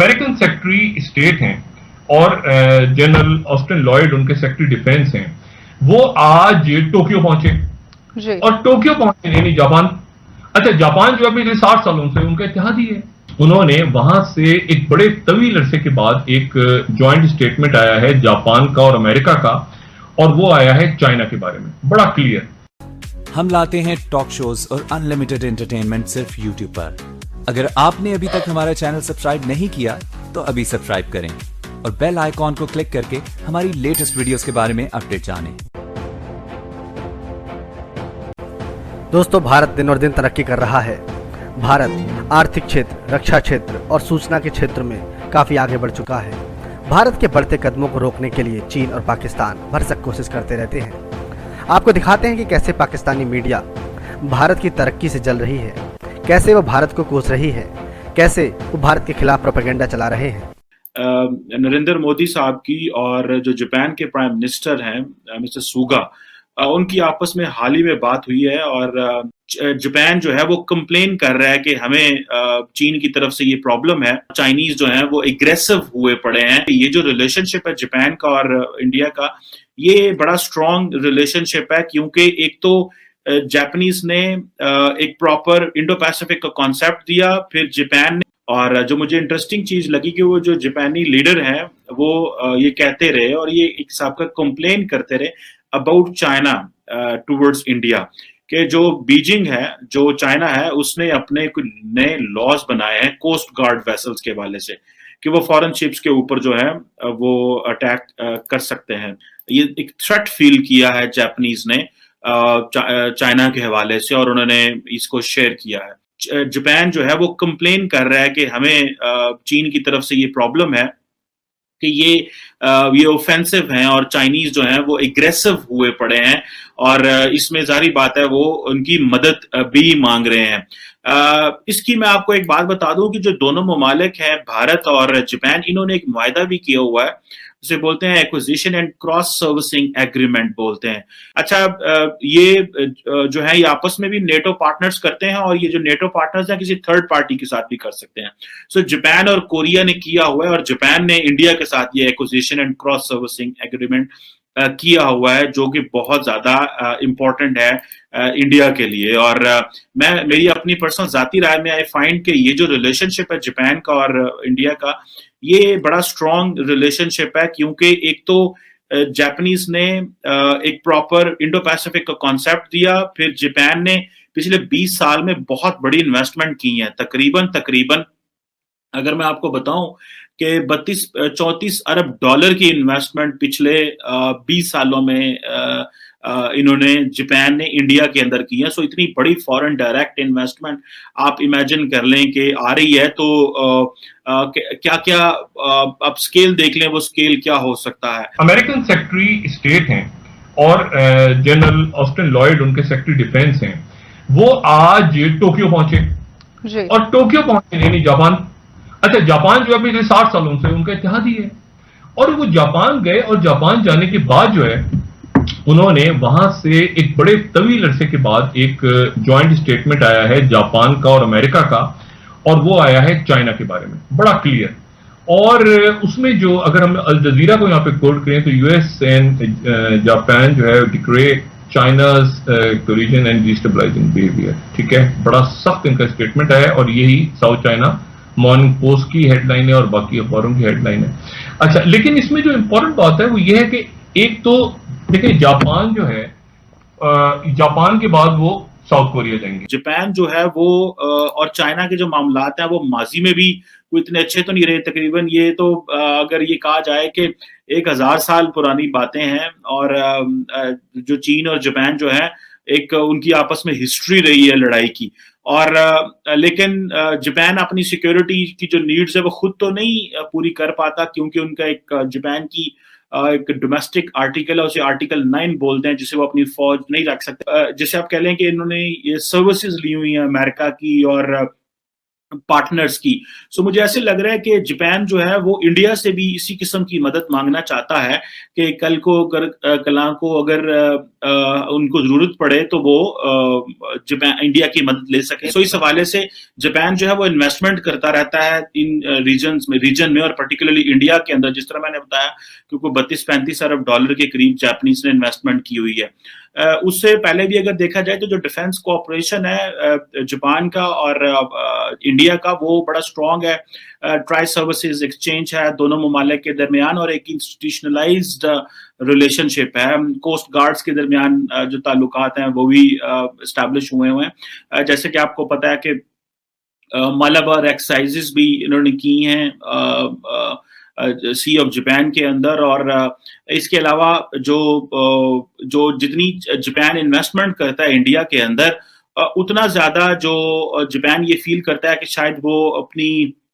American secretary state हैं और general Austin Lloyd उनके सेक्रेटरी डिफेंस हैं। वो आज टोक्यो पहुंचे जी। और टोक्यो पहुंचे यानी जापान। अच्छा, जापान जो है पिछले 60 सालों से उनका इत्तेहादी है। उन्होंने वहां से एक बड़े तवील अरसे के बाद एक ज्वाइंट स्टेटमेंट आया है जापान का और अमेरिका का, और वो आया है चाइना के बारे में, बड़ा क्लियर। हम लाते हैं टॉक शोज और अनलिमिटेड एंटरटेनमेंट सिर्फ यूट्यूब पर। अगर आपने अभी तक हमारा चैनल सब्सक्राइब नहीं किया तो अभी सब्सक्राइब करें और बेल आइकॉन को क्लिक करके हमारी लेटेस्ट वीडियोस के बारे में अपडेट जानें। दोस्तों, भारत दिन और दिन तरक्की कर रहा है। भारत आर्थिक क्षेत्र, रक्षा क्षेत्र और सूचना के क्षेत्र में काफ़ी आगे बढ़ चुका है। भारत के बढ़ते कदमों को रोकने के लिए चीन और पाकिस्तान भरसक कोशिश करते रहते हैं। आपको दिखाते हैं कि कैसे पाकिस्तानी मीडिया भारत की तरक्की से जल रही है, कैसे वो भारत को कोस रही है, कैसे वो भारत के खिलाफ प्रोपेगेंडा चला रहे हैं। नरेंद्र मोदी साहब की और जो जापान के प्राइम मिनिस्टर हैं मिस्टर सुगा, उनकी आपस में हाल ही में बात हुई है और जापान जो है वो कंप्लेन कर रहा है कि हमें चीन की तरफ से ये प्रॉब्लम है, चाइनीज जो है वो एग्रेसिव हुए पड़े हैं। ये जो रिलेशनशिप है जापान का और इंडिया का, ये बड़ा स्ट्रॉन्ग रिलेशनशिप है, क्योंकि एक तो जापानीज ने एक प्रॉपर इंडो पैसिफिक का कॉन्सेप्ट दिया, फिर जापान ने, और जो मुझे इंटरेस्टिंग चीज लगी कि वो जो जापानी लीडर हैं वो ये कहते रहे और ये एक हिसाब का कंप्लेन करते रहे अबाउट चाइना टुवर्ड्स इंडिया, कि जो बीजिंग है, जो चाइना है, उसने अपने कुछ नए लॉज बनाए हैं कोस्ट गार्ड वेसल्स के हवाले से कि वो फॉरेन शिप्स के ऊपर जो है वो अटैक कर सकते हैं। ये एक थ्रेट फील किया है जापानीज ने चाइना के हवाले से और उन्होंने इसको शेयर किया है। जापान जो है वो कंप्लेन कर रहा है कि हमें चीन की तरफ से ये प्रॉब्लम है कि ये ऑफेंसिव हैं और चाइनीज जो हैं वो एग्रेसिव हुए पड़े हैं और इसमें जारी बात है वो उनकी मदद भी मांग रहे हैं। इसकी मैं आपको एक बात बता दूं कि जो दोनों ममालिक हैं भारत और जापान, इन्होंने एक मुआहदा भी किया हुआ है, उसे बोलते हैं acquisition and cross servicing agreement बोलते हैं। अच्छा, ये जो है ये आपस में भी नेटो पार्टनर्स करते हैं और ये जो नेटो पार्टनर्स हैं किसी थर्ड पार्टी के साथ भी कर सकते हैं। सो जापान और कोरिया ने किया हुआ है और जापान ने इंडिया के साथ ये acquisition and cross servicing agreement किया हुआ है, जो कि बहुत ज्यादा इंपॉर्टेंट है इंडिया के लिए। और मेरी अपनी पर्सनल जाती राय में आई फाइंड कि ये जो रिलेशनशिप है जापान का और इंडिया का, ये बड़ा स्ट्रॉन्ग रिलेशनशिप है, क्योंकि एक तो जापानीज ने एक प्रॉपर इंडो पैसिफिक का कॉन्सेप्ट दिया, फिर जापान ने पिछले 20 साल में बहुत बड़ी इन्वेस्टमेंट की है। तकरीबन अगर मैं आपको बताऊं कि 32-34 अरब डॉलर की इन्वेस्टमेंट पिछले 20 सालों में इन्होंने जापान ने इंडिया के अंदर की है। सो इतनी बड़ी फॉरेन डायरेक्ट इन्वेस्टमेंट आप इमेजिन कर लें कि आ रही है, तो क्या क्या आप स्केल देख लें, वो स्केल क्या हो सकता है। अमेरिकन सेक्रेटरी स्टेट हैं और जनरल ऑस्टिन लॉयड उनके सेक्रेटरी डिफेंस हैं। वो आज टोक्यो पहुंचे और टोक्यो पहुंचे यानी जापान। अच्छा, जापान जो है पिछले 60 सालों से उनका इत्तेहादी है और वो जापान गए और जापान जाने के बाद जो है उन्होंने वहां से एक बड़े तवील अरसे के बाद एक ज्वाइंट स्टेटमेंट आया है जापान का और अमेरिका का, और वो आया है चाइना के बारे में, बड़ा क्लियर। और उसमें जो अगर हम अल जजीरा को यहाँ पे कोट करें तो यूएस एंड जापान जो है decry China's collision and destabilising behaviour, ठीक है, बड़ा सख्त इनका स्टेटमेंट है और यही साउथ चाइना मॉर्निंग पोस्ट की हेडलाइन है और बाकी अखबारों की हेडलाइन है। अच्छा, लेकिन इसमें जो इंपॉर्टेंट बात है वो ये है कि एक तो देखिए जापान जो है, जापान के बाद वो साउथ कोरिया जाएंगे। जापान जो है वो और चाइना के जो मामलात हैं वो माजी में भी कोई इतने अच्छे तो नहीं रहे। तकरीबन ये तो अगर ये कहा जाए कि 1000 साल पुरानी बातें हैं और जो चीन और जापान जो है एक उनकी आपस में हिस्ट्री रही है लड़ाई की। और लेकिन जापान अपनी सिक्योरिटी की जो नीड्स है वो खुद तो नहीं पूरी कर पाता, क्योंकि उनका एक जापान की एक डोमेस्टिक आर्टिकल है, उसे आर्टिकल 9 बोलते हैं, जिसे वो अपनी फौज नहीं रख सकते। जैसे आप कह लें कि इन्होंने ये सर्विसेज ली हुई हैं अमेरिका की और पार्टनर्स की। सो मुझे ऐसे लग रहा है कि जापान जो है वो इंडिया से भी इसी किस्म की मदद मांगना चाहता है कि कल को अगर उनको जरूरत पड़े तो वो जापान इंडिया की मदद ले सके। सो इस हवाले से जापान जो है वो इन्वेस्टमेंट करता रहता है इन रीजन में और पर्टिकुलरली इंडिया के अंदर, जिस तरह मैंने बताया क्योंकि 32-35 अरब डॉलर के करीब जापानीज ने इन्वेस्टमेंट की हुई है। उससे पहले भी अगर देखा जाए तो जो डिफेंस कोऑपरेशन है जापान का और इंडिया का वो बड़ा स्ट्रॉन्ग है। ट्राई सर्विसेज एक्सचेंज है दोनों ममालिक के दरमियान और एक इंस्टीट्यूशनलाइज्ड रिलेशनशिप है। कोस्ट गार्ड्स के दरमियान जो ताल्लुकात हैं वो भी एस्टैब्लिश हुए हैं। जैसे कि आपको पता है कि मालाबार एक्सरसाइजेस भी इन्होंने की हैं सी ऑफ जापान के अंदर, और इसके अलावा जो जितनी जापान इन्वेस्टमेंट करता है इंडिया के अंदर उतना ज्यादा जो जापान ये फील करता है कि शायद वो अपनी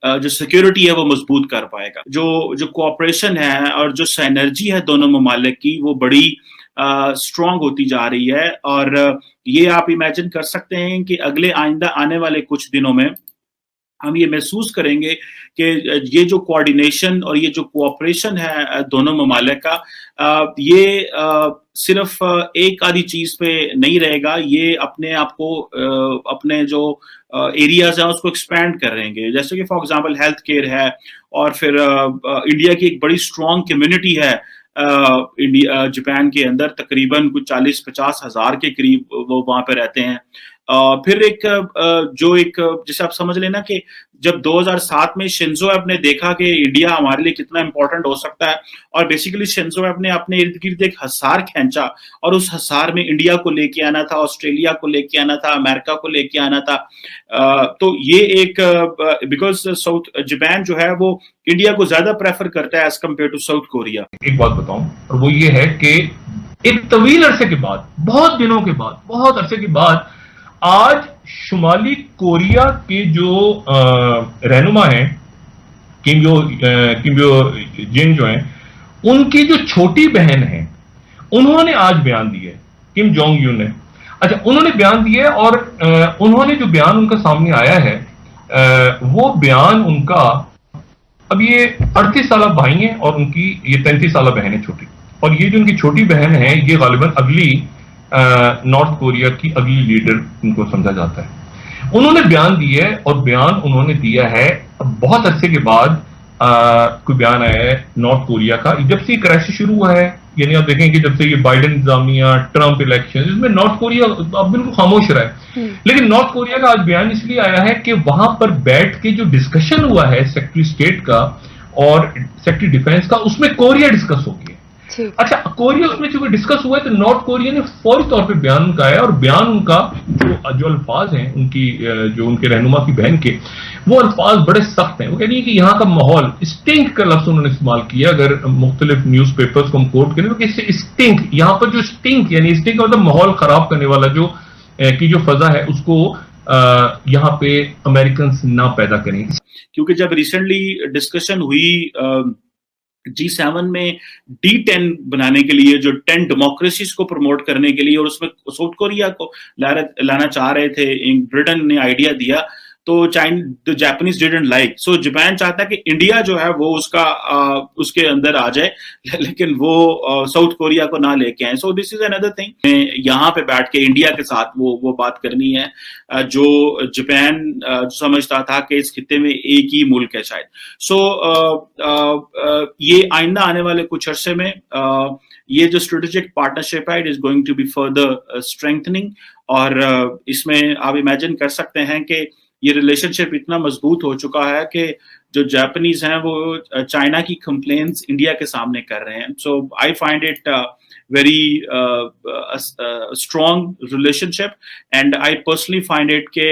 जो सिक्योरिटी है वो मजबूत कर पाएगा। जो कोऑपरेशन है और जो सिनर्जी है दोनों ममालिक की वो बड़ी स्ट्रांग होती जा रही है, और ये आप इमेजिन कर सकते हैं कि अगले आइंदा आने वाले कुछ दिनों में हम ये महसूस करेंगे कि ये जो कोऑर्डिनेशन और ये जो कोऑपरेशन है दोनों ममालिक का, ये सिर्फ एक आधी चीज पे नहीं रहेगा, ये अपने आप को अपने जो एरियाज हैं उसको एक्सपैंड करेंगे। जैसे कि फॉर एग्जांपल हेल्थ केयर है, और फिर इंडिया की एक बड़ी स्ट्रॉन्ग कम्युनिटी है इंडिया जापान के अंदर, तकरीबन कुछ 40-50 हजार के करीब वो वहां पे रहते हैं। फिर जैसे आप समझ लेना कि जब 2007 में शिंजो एब ने देखा कि इंडिया हमारे लिए कितना इंपॉर्टेंट हो सकता है, और बेसिकली शिंजो एब ने अपने इर्द गिर्द एक हसार खींचा और उस हसार में इंडिया को लेके आना था, ऑस्ट्रेलिया को लेके आना था, अमेरिका को लेके आना था। तो ये एक बिकॉज जापान जो है वो इंडिया को ज्यादा प्रेफर करता है as compare to South Korea. एक बात बताऊं, और वो ये है कि एक तवील अरसे के बाद, बहुत दिनों के बाद, बहुत अरसे के बाद आज शुमाली कोरिया के जो रहनुमा हैं किम यो जिन जो हैं, उनकी जो छोटी बहन है उन्होंने आज बयान दिया है, किम जोंग यून ने। अच्छा, उन्होंने बयान दिया है, और उन्होंने जो बयान उनका सामने आया है वो बयान उनका, अब ये 38 साल भाई हैं और उनकी ये 33 साल बहन है छोटी, और ये जो उनकी छोटी बहन है ये गालिबन अगली नॉर्थ कोरिया की अगली लीडर उनको समझा जाता है। उन्होंने बयान दिया है, और बयान उन्होंने दिया है बहुत अरसे के बाद कोई बयान आया है नॉर्थ कोरिया का, जब से क्राइसिस शुरू हुआ है। यानी आप देखें कि जब से ये बाइडेन इंतजामिया, ट्रंप इलेक्शन, इसमें नॉर्थ कोरिया अब बिल्कुल खामोश रहा है। लेकिन नॉर्थ कोरिया का आज बयान इसलिए आया है कि वहां पर बैठ के जो डिस्कशन हुआ है सेक्रेटरी स्टेट का और सेक्रेटरी डिफेंस का, उसमें कोरिया डिस्कस हो गया। अच्छा, कोरिया उसमें चूंकि डिस्कस हुआ है तो नॉर्थ कोरिया ने फौरी तौर पे बयान उनका आया, और बयान उनका जो अल्फाज हैं उनकी जो उनके रहनुमा की बहन के, वो अल्फाज बड़े सख्त हैं। वो कह रही है कि यहाँ का माहौल, स्टिंक का लफ्ज उन्होंने इस्तेमाल किया। अगर मुख्तलिफ न्यूज पेपर्स को हम कोट करें तो इससे स्टिंक, यहाँ पर जो स्टिंक यानी स्टिंक का मतलब माहौल खराब करने वाला जो फजा है उसको यहाँ पे अमेरिकन ना पैदा करें। क्योंकि जब रिसेंटली डिस्कशन हुई G7 में D10 बनाने के लिए, जो 10 डेमोक्रेसीज को प्रमोट करने के लिए, और उसमें साउथ कोरिया को लाना चाह रहे थे, ब्रिटेन ने आइडिया दिया, तो Japanese didn't like. So Japan चाहता है कि इंडिया जो है वो उसके अंदर आ जाए, लेकिन वो साउथ कोरिया को ना लेके आए। So this is another thing, यहाँ पे बैठ के इंडिया के साथ वो बात करनी है जो जापान समझता था कि इस खित्ते में एक ही मुल्क है शायद। सो ये आइंदा आने वाले कुछ अरसे में ये जो स्ट्रेटेजिक पार्टनरशिप है, it is going to be further strengthening, और इसमें आप इमेजिन कर सकते हैं कि ये रिलेशनशिप इतना मजबूत हो चुका है कि जो जापानीज हैं वो चाइना की कंप्लेंट्स इंडिया के सामने कर रहे हैं। So I find it very strong relationship, and I personally find it के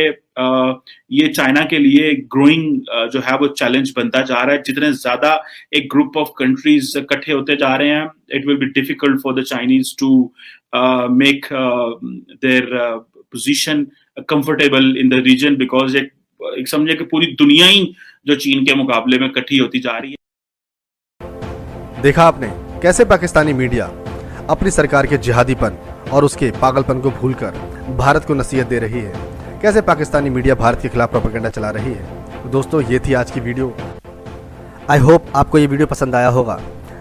ये चाइना के लिए ग्रोइंग जो है वो चैलेंज बनता जा रहा है। जितने ज्यादा एक ग्रुप ऑफ कंट्रीज इकट्ठे होते जा रहे हैं, it will be difficult for the Chinese to make their position comfortable in the region, because एक समझे कि पूरी दुनिया ही जो चीन के मुकाबले में इकट्ठी होती जा रही है। देखा आपने कैसे पाकिस्तानी मीडिया अपनी सरकार के जिहादीपन और उसके पागलपन को भूलकर भारत को नसीहत दे रही है, कैसे पाकिस्तानी मीडिया भारत के खिलाफ प्रोपेगेंडा चला रही है। दोस्तों ये थी आज की वीडियो। आई होप आपको ये वीडियो पसंद आया होगा।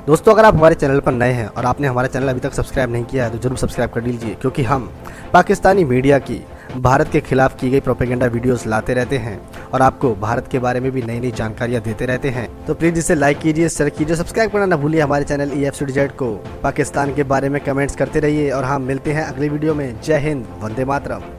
दोस्तों अगर आप हमारे चैनल पर नए हैं और आपने हमारा चैनल अभी तक सब्सक्राइब नहीं किया है तो जरूर सब्सक्राइब कर लीजिए, क्योंकि हम पाकिस्तानी मीडिया की भारत के खिलाफ की गई प्रोपेगेंडा वीडियोस लाते रहते हैं और आपको भारत के बारे में भी नई नई जानकारियां देते रहते हैं। तो प्लीज़ इसे लाइक कीजिए, शेयर कीजिए, सब्सक्राइब करना ना भूलिए हमारे चैनल EFCDZ को। पाकिस्तान के बारे में कमेंट्स करते रहिए और हम मिलते हैं अगली वीडियो में। जय हिंद, वंदे मातरम।